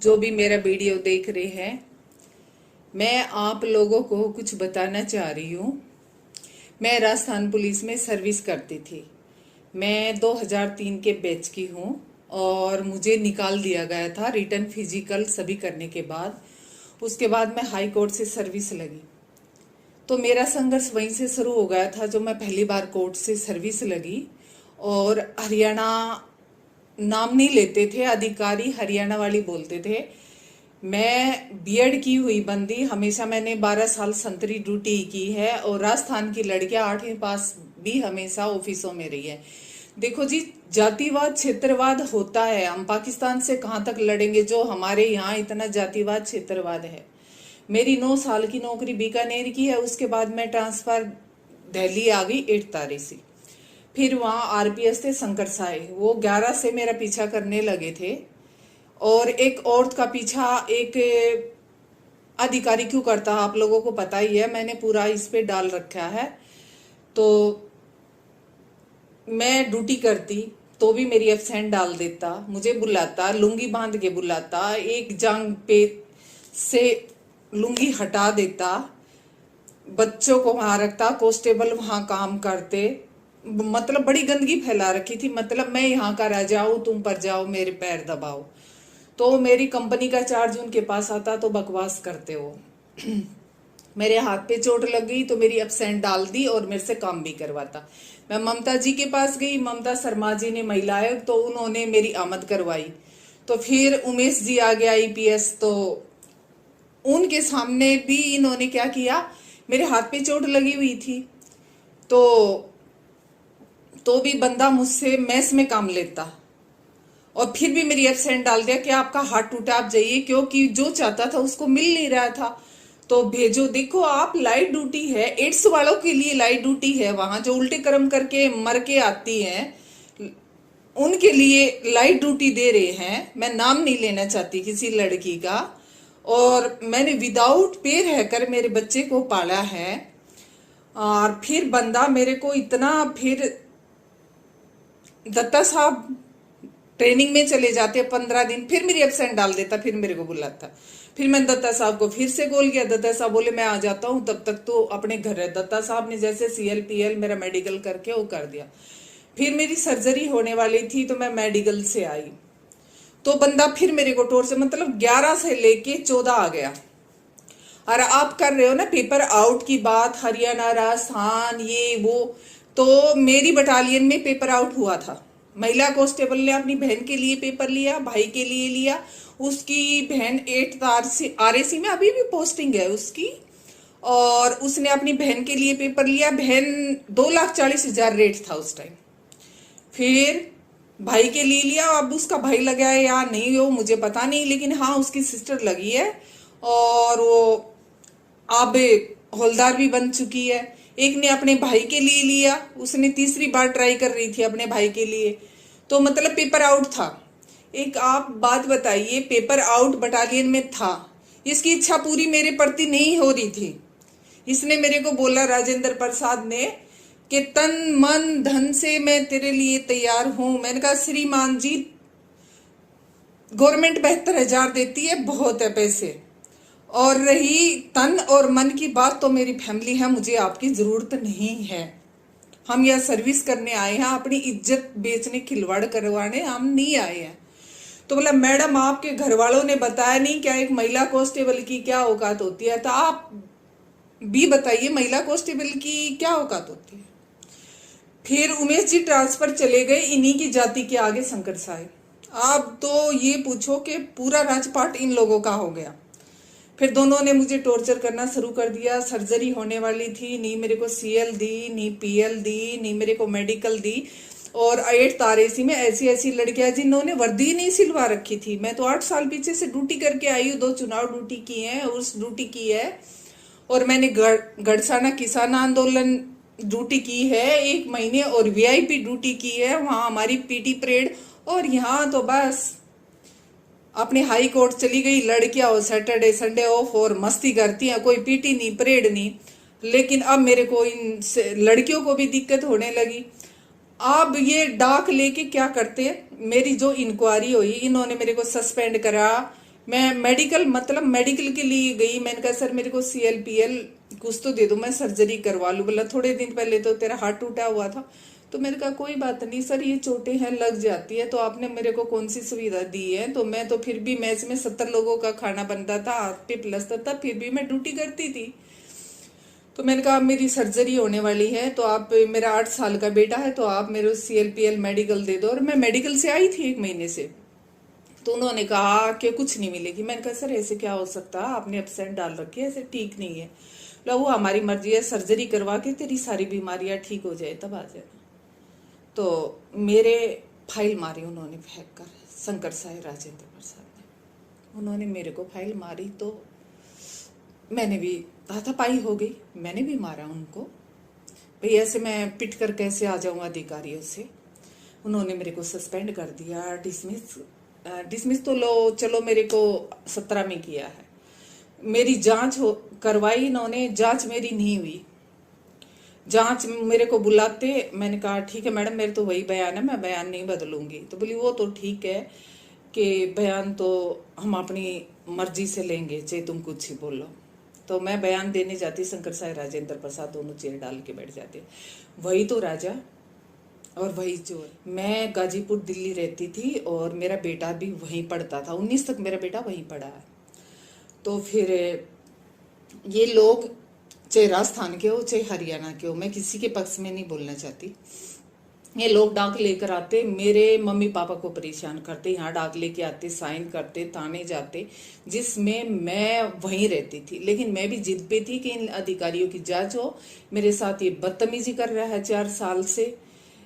जो भी मेरा वीडियो देख रहे हैं, मैं आप लोगों को कुछ बताना चाह रही हूँ। मैं राजस्थान पुलिस में सर्विस करती थी। मैं 2003 के बैच की हूँ और मुझे निकाल दिया गया था रिटर्न फिजिकल सभी करने के बाद। उसके बाद मैं हाई कोर्ट से सर्विस लगी, तो मेरा संघर्ष वहीं से शुरू हो गया था। जो मैं पहली बार कोर्ट से सर्विस लगी और हरियाणा नाम नहीं लेते थे, अधिकारी हरियाणा वाली बोलते थे। मैं बीएड की हुई बंदी, हमेशा मैंने 12 साल संतरी ड्यूटी की है और राजस्थान की लड़कियां 8वीं पास भी हमेशा ऑफिसों में रही है। देखो जी, जातिवाद क्षेत्रवाद होता है। हम पाकिस्तान से कहाँ तक लड़ेंगे जो हमारे यहाँ इतना जातिवाद क्षेत्रवाद है। मेरी 9 साल की नौकरी बीकानेर की है। उसके बाद मैं ट्रांसफर दिल्ली आ गई 8 तारीख से। फिर वहाँ आरपीएस थे शंकर साय, वो 11 से मेरा पीछा करने लगे थे। और एक औरत का पीछा एक अधिकारी क्यों करता, आप लोगों को पता ही है, मैंने पूरा इस पे डाल रखा है। तो मैं ड्यूटी करती तो भी मेरी एब्सेंट डाल देता, मुझे बुलाता, लुंगी बांध के बुलाता, एक जांग पे से लुंगी हटा देता, बच्चों को वहां रखता, कांस्टेबल वहां काम करते। मतलब बड़ी गंदगी फैला रखी थी। मतलब मैं यहाँ का राजा हूँ, तुम पर जाओ, मेरे पैर दबाओ। तो मेरी कंपनी का चार्ज उनके पास आता तो बकवास करते हो। मेरे हाथ पे चोट लग गई तो मेरी एब्सेंट डाल दी और मेरे से काम भी करवाता। मैं ममता जी के पास गई, ममता शर्मा जी ने महिला आयोग, तो उन्होंने मेरी आमद करवाई। तो फिर उमेश जी आ गया आईपीएस, तो उनके सामने भी इन्होंने क्या किया, मेरे हाथ पे चोट लगी हुई थी तो भी बंदा मुझसे मैस में काम लेता और फिर भी मेरी एब्सेंट डाल दिया कि आपका हाथ टूटा, आप जाइए, क्योंकि जो चाहता था उसको मिल नहीं रहा था। तो भेजो, देखो आप, लाइट ड्यूटी है, एड्स वालों के लिए लाइट ड्यूटी है। वहां जो उल्टे कर्म करके मर के आती हैं उनके लिए लाइट ड्यूटी दे रहे हैं। मैं नाम नहीं लेना चाहती किसी लड़की का। और मैंने विदाउट पे रहकर मेरे बच्चे को पाला है। और फिर बंदा मेरे को इतना, फिर दत्ता साहब ट्रेनिंग में चले जाते 15 दिन, फिर मेरी एब्सेंट डाल देता, फिर मेरे को बुलाता। फिर मैंने दत्ता साहब को फिर से कॉल किया, दत्ता साहब बोले मैं आ जाता हूँ, तब तक तो अपने घर है। दत्ता साहब ने जैसे CLPL मेरा मेडिकल करके वो कर दिया। फिर मेरी सर्जरी होने वाली थी तो मैं मेडिकल से आई तो बंदा फिर मेरे को टोर से, मतलब 11 से लेके 14 आ गया। और आप कर रहे हो ना पेपर आउट की बात, हरियाणा राजस्थान ये वो, तो मेरी बटालियन में पेपर आउट हुआ था। महिला कांस्टेबल ने अपनी बहन के लिए पेपर लिया, भाई के लिए लिया। उसकी बहन 8 RAC में अभी भी पोस्टिंग है उसकी, और उसने अपनी बहन के लिए पेपर लिया। बहन 2,40,000 रेट था उस टाइम। फिर भाई के लिए लिया, अब उसका भाई लगा है या नहीं वो मुझे पता नहीं, लेकिन हाँ उसकी सिस्टर लगी है और वो अब हौलदार भी बन चुकी है। एक ने अपने भाई के लिए लिया, उसने तीसरी बार ट्राई कर रही थी अपने भाई के लिए। तो मतलब पेपर आउट था। एक आप बात बताइए, पेपर आउट बटालियन में था, इसकी इच्छा पूरी मेरे प्रति नहीं हो रही थी। इसने मेरे को बोला, राजेंद्र प्रसाद ने, कि तन मन धन से मैं तेरे लिए तैयार हूं। मैंने कहा श्रीमान जी, गवर्नमेंट 72,000 देती है, बहुत है पैसे। और रही तन और मन की बात, तो मेरी फैमिली है, मुझे आपकी जरूरत नहीं है। हम यह सर्विस करने आए हैं, अपनी इज्जत बेचने खिलवाड़ करवाने हम नहीं आए हैं। तो बोला मैडम आपके घर वालों ने बताया नहीं क्या एक महिला कांस्टेबल की क्या औकात होती है, तो आप भी बताइए महिला कांस्टेबल की क्या औकात होती है। फिर उमेश जी ट्रांसफर चले गए इन्हीं की जाति के आगे शंकर साय। आप तो ये पूछो कि पूरा राजपाट इन लोगों का हो गया। फिर दोनों ने मुझे टॉर्चर करना शुरू कर दिया। सर्जरी होने वाली थी, नहीं मेरे को CL दी, नहीं PL दी, नहीं मेरे को मेडिकल दी। और 8 RAC में ऐसी ऐसी लड़कियां जिन्होंने वर्दी नहीं सिलवा रखी थी। मैं तो 8 साल पीछे से ड्यूटी करके आई हूँ, 2 चुनाव ड्यूटी की है, उस ड्यूटी की है। और मैंने गढ़साना किसान आंदोलन ड्यूटी की है 1 महीने, और VIP ड्यूटी की है, वहां हमारी PT परेड। और यहाँ तो बस अपने हाई कोर्ट चली गई लड़कियां, और सैटरडे संडे ऑफ और मस्ती करती हैं, कोई PT नहीं, परेड नहीं। लेकिन अब मेरे को इन लड़कियों को भी दिक्कत होने लगी। अब ये डाक लेके क्या करते, मेरी जो इंक्वायरी हुई, इन्होंने मेरे को सस्पेंड करा, मैं मेडिकल मतलब मेडिकल के लिए गई। मैंने कहा सर मेरे को CLPL कुछ तो दे दो, मैं सर्जरी करवा लूँ। बोला थोड़े दिन पहले तो तेरा हाथ टूटा हुआ था। तो मैंने कहा कोई बात नहीं सर, ये चोटें हैं, लग जाती है, तो आपने मेरे को कौन सी सुविधा दी है। तो मैं तो फिर भी मैच में 70 लोगों का खाना बनता था, 8 पे प्लस था, फिर भी मैं ड्यूटी करती थी। तो मैंने कहा मेरी सर्जरी होने वाली है, तो आप, मेरा 8 साल का बेटा है, तो आप मेरे CLPL मेडिकल दे दो। और मैं मेडिकल से आई थी 1 महीने से। तो उन्होंने कहा कि कुछ नहीं मिलेगी। मैंने कहा सर ऐसे क्या हो सकता है, आपने एब्सेंट डाल रखी है, ऐसे ठीक नहीं है। बोला वो हमारी मर्जी है, सर्जरी करवा के तेरी सारी बीमारियां ठीक हो जाए तब आ जाना। तो मेरे फाइल मारी उन्होंने फेंक कर, शंकर साई राजेंद्र प्रसाद ने। उन्होंने मेरे को फाइल मारी तो मैंने भी हाथापाई हो गई, मैंने भी मारा उनको। भाई ऐसे मैं पिट कर कैसे आ जाऊं अधिकारियों से। उन्होंने मेरे को सस्पेंड कर दिया, डिसमिस तो लो चलो, मेरे को 17 में किया है। मेरी जांच करवाई इन्होंने, जांच मेरी नहीं हुई। जांच मेरे को बुलाते, मैंने कहा ठीक है मैडम, मेरे तो वही बयान है, मैं बयान नहीं बदलूंगी। तो बोली वो तो ठीक है कि बयान तो हम अपनी मर्जी से लेंगे, चाहे तुम कुछ ही बोलो। तो मैं बयान देने जाती, शंकर साई राजेंद्र प्रसाद दोनों चेयर डाल के बैठ जाते। वही तो राजा और वही चोर। मैं गाजीपुर दिल्ली रहती थी और मेरा बेटा भी वहीं पढ़ता था, 19 तक मेरा बेटा वहीं पढ़ा है। तो फिर ये लोग चाहे राजस्थान के हो चाहे हरियाणा के हो, मैं किसी के पक्ष में नहीं बोलना चाहती, ये लोग डाक लेकर आते, मेरे मम्मी पापा को परेशान करते, यहाँ डाक लेके आते, साइन करते, थाने जाते, जिसमें मैं वहीं रहती थी। लेकिन मैं भी जिद पे थी कि इन अधिकारियों की जांच हो। मेरे साथ ये बदतमीजी कर रहा है 4 साल से,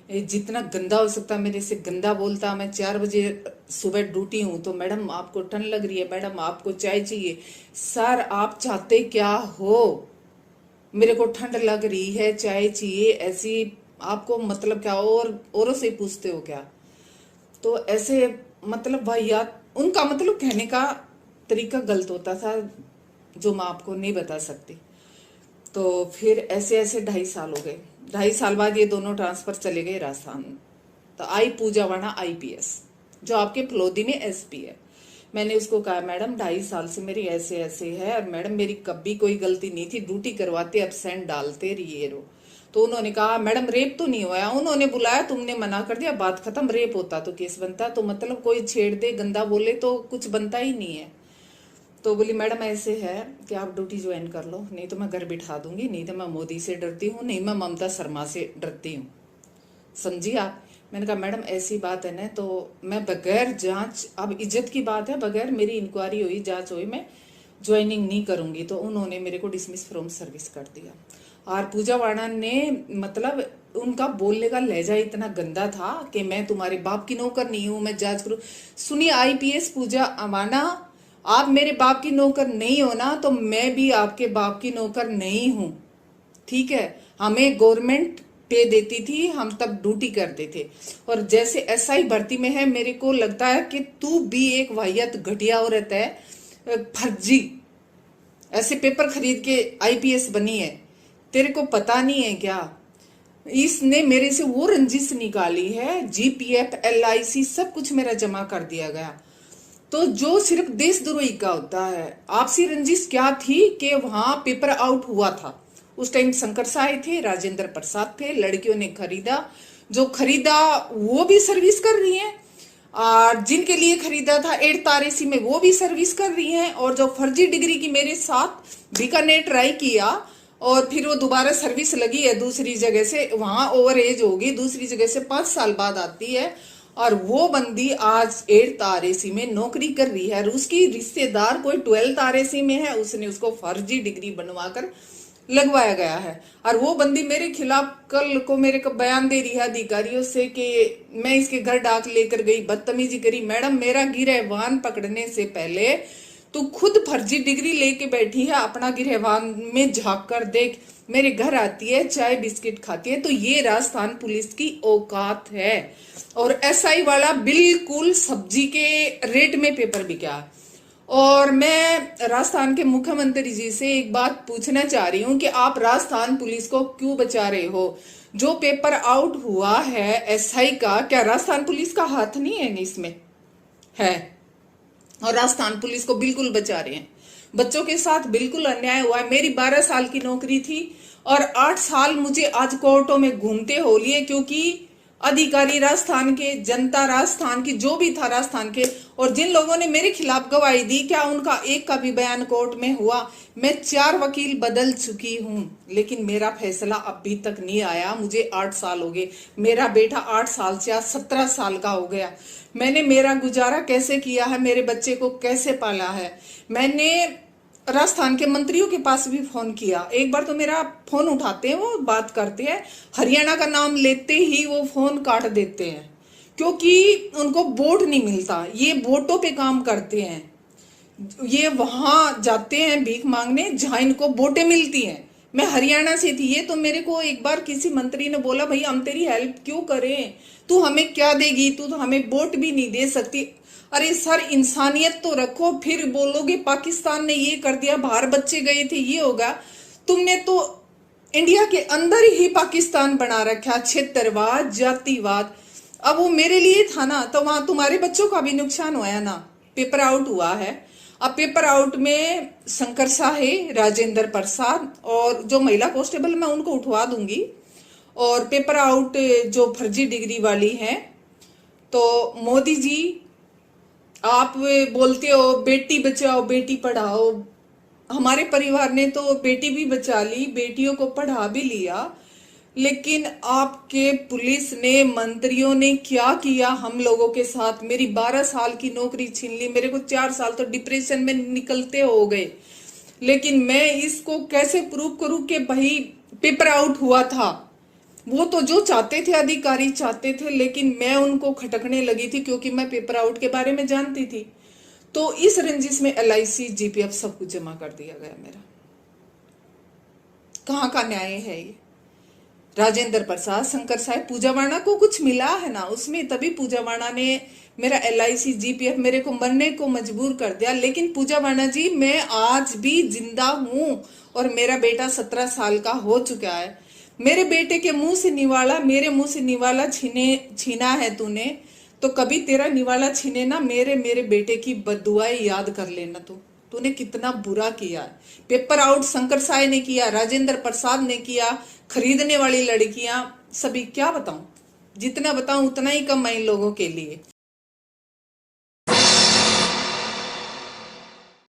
जितना गंदा हो सकता मेरे से गंदा बोलता। मैं 4 बजे सुबह ड्यूटी हूँ तो मैडम आपको ठंड लग रही है, मैडम आपको चाय चाहिए, सर आप चाहते क्या हो, मेरे को ठंड लग रही है, चाय चाहिए, ऐसी आपको मतलब क्या, और औरों से पूछते हो क्या। तो ऐसे मतलब वाहियात, उनका मतलब कहने का तरीका गलत होता था जो मैं आपको नहीं बता सकती। तो फिर ऐसे ऐसे 2.5 साल हो गए। 2.5 साल बाद ये दोनों ट्रांसफर चले गए राजस्थान। तो आई पूजा वाणा IPS, जो आपके फलोदी में SP है। मैंने उसको कहा मैडम 2.5 साल से मेरी ऐसे ऐसे है, और मैडम मेरी कभी कोई गलती नहीं थी, ड्यूटी करवाते एब्सेंट डालते रहिए रो। तो उन्होंने कहा मैडम रेप तो नहीं हुआ। उन्होंने बुलाया, तुमने मना कर दिया, बात खत्म। रेप होता तो केस बनता, तो मतलब कोई छेड़ दे, गंदा बोले तो कुछ बनता ही नहीं है। तो बोली मैडम ऐसे है कि आप ड्यूटी ज्वाइन कर लो, नहीं तो मैं घर बिठा दूंगी, नहीं तो मैं मोदी से डरती हूँ, नहीं मैं ममता शर्मा से डरती हूँ, समझी आप। मैंने कहा मैडम ऐसी बात है ना, तो मैं बगैर जांच, अब इज्जत की बात है, बगैर मेरी इंक्वायरी हुई, जांच हुई, मैं ज्वाइनिंग नहीं करूंगी। तो उन्होंने मेरे को डिसमिस फ्रॉम सर्विस कर दिया। और पूजा वाणा ने मतलब उनका बोलने का लहजा इतना गंदा था कि मैं तुम्हारे बाप की नौकर नहीं हूं, मैं जांच करूं। सुनिए IPS पूजा वाणा, आप मेरे बाप की नौकर नहीं हो ना, तो मैं भी आपके बाप की नौकर नहीं हूं, ठीक है। हमें गवर्नमेंट पे देती थी, हम तब ड्यूटी करते थे। और जैसे SI भर्ती में है, मेरे को लगता है कि तू भी एक वाहियत घटिया औरत है, फर्जी ऐसे पेपर खरीद के IPS बनी है, तेरे को पता नहीं है क्या। इसने मेरे से वो रंजिश निकाली है, GPF LIC सब कुछ मेरा जमा कर दिया गया। तो जो सिर्फ देशद्रोही का होता है। आपसी रंजिश क्या थी कि वहां पेपर आउट हुआ था, उस टाइम शंकर साई थे, राजेंद्र प्रसाद थे, लड़कियों ने खरीदा, जो खरीदा वो भी सर्विस कर रही हैं, और जिनके लिए खरीदा था 8 तारेसी में वो भी सर्विस कर रही हैं। और जो फर्जी डिग्री की मेरे साथ बीकानेर ट्राई किया और फिर वो दोबारा सर्विस लगी है दूसरी जगह से, वहां ओवर एज होगी, दूसरी जगह से 5 साल बाद आती है, और वो बंदी आज 8 तारेसी में नौकरी कर रही है। और उसकी रिश्तेदार कोई 12 तारेसी में है, उसने उसको फर्जी डिग्री बनवाकर लगवाया गया है। और वो बंदी मेरे खिलाफ कल को मेरे को बयान दे रही है अधिकारियों से कि मैं इसके घर डाक लेकर गई, बदतमीजी करी। मैडम मेरा गिरहवान पकड़ने से पहले तू खुद फर्जी डिग्री लेके बैठी है, अपना गिरहवान में झांक कर देख, मेरे घर आती है, चाय बिस्किट खाती है। तो ये राजस्थान पुलिस की औकात है। और SI वाला बिल्कुल सब्जी के रेट में पेपर बिका। और मैं राजस्थान के मुख्यमंत्री जी से एक बात पूछना चाह रही हूँ कि आप राजस्थान पुलिस को क्यों बचा रहे हो। जो पेपर आउट हुआ है SI का, क्या राजस्थान पुलिस का हाथ नहीं है इसमें? है। और राजस्थान पुलिस को बिल्कुल बचा रहे हैं। बच्चों के साथ बिल्कुल अन्याय हुआ है। मेरी 12 साल की नौकरी थी और 8 साल मुझे आज कोर्टों में घूमते हो लिए, क्योंकि अधिकारी राजस्थान के, जनता राजस्थान की, जो भी था राजस्थान के, और जिन लोगों ने मेरे खिलाफ गवाही दी, क्या उनका एक का भी बयान कोर्ट में हुआ? मैं 4 वकील बदल चुकी हूं, लेकिन मेरा फैसला अभी तक नहीं आया। मुझे 8 साल हो गए, मेरा बेटा 8 साल से आज 17 साल का हो गया। मैंने मेरा गुजारा कैसे किया है, मेरे बच्चे को कैसे पाला है? मैंने राजस्थान के मंत्रियों के पास भी फोन किया। एक बार तो मेरा फोन उठाते हैं, वो बात करते हैं, हरियाणा का नाम लेते ही वो फोन काट देते हैं, क्योंकि उनको वोट नहीं मिलता। ये वोटों पे काम करते हैं। ये वहां जाते हैं भीख मांगने जहां इनको वोटें मिलती हैं। मैं हरियाणा से थी, ये तो मेरे को एक बार किसी मंत्री ने बोला, भाई हम तेरी हेल्प क्यों करें, तू हमें क्या देगी, तू तो हमें वोट भी नहीं दे सकती। अरे सर, इंसानियत तो रखो, फिर बोलोगे पाकिस्तान ने ये कर दिया, बाहर बच्चे गए थे, ये होगा। तुमने तो इंडिया के अंदर ही पाकिस्तान बना रखा, क्षेत्रवाद, जातिवाद। अब वो मेरे लिए था ना, तो वहां तुम्हारे बच्चों का भी नुकसान हुआ ना। पेपर आउट हुआ है। अब पेपर आउट में शंकर साहे, राजेंद्र प्रसाद और जो महिला कांस्टेबल, मैं उनको उठवा दूंगी। और पेपर आउट जो फर्जी डिग्री वाली है, तो मोदी जी आप बोलते हो बेटी बचाओ बेटी पढ़ाओ। हमारे परिवार ने तो बेटी भी बचा ली, बेटियों को पढ़ा भी लिया, लेकिन आपके पुलिस ने, मंत्रियों ने क्या किया हम लोगों के साथ? मेरी 12 साल की नौकरी छीन ली, मेरे को 4 साल तो डिप्रेशन में निकलते हो गए। लेकिन मैं इसको कैसे प्रूव करूं कि भाई पेपर आउट हुआ था? वो तो जो चाहते थे अधिकारी चाहते थे, लेकिन मैं उनको खटकने लगी थी, क्योंकि मैं पेपर आउट के बारे में जानती थी। तो इस रंजिश में LIC, GPF सब कुछ जमा कर दिया गया मेरा। कहाँ का न्याय है ये? राजेंद्र प्रसाद, शंकर साहब, पूजा वाणा को कुछ मिला है ना उसमें, तभी पूजा वाणा ने मेरा LIC, GPF मेरे को मरने को मजबूर कर दिया। लेकिन पूजा वाणा जी, मैं आज भी जिंदा हूं और मेरा बेटा 17 साल का हो चुका है। मेरे बेटे के मुंह से निवाला, मेरे मुंह से निवाला छीना है तूने, तो कभी तेरा निवाला छीने ना मेरे बेटे की बददुआएं याद कर लेना। तूने कितना बुरा किया है। पेपर आउट शंकर साय ने किया, राजेंद्र प्रसाद ने किया, खरीदने वाली लड़कियां, सभी क्या बताऊं? जितना बताऊं उतना ही कम है इन लोगों के लिए।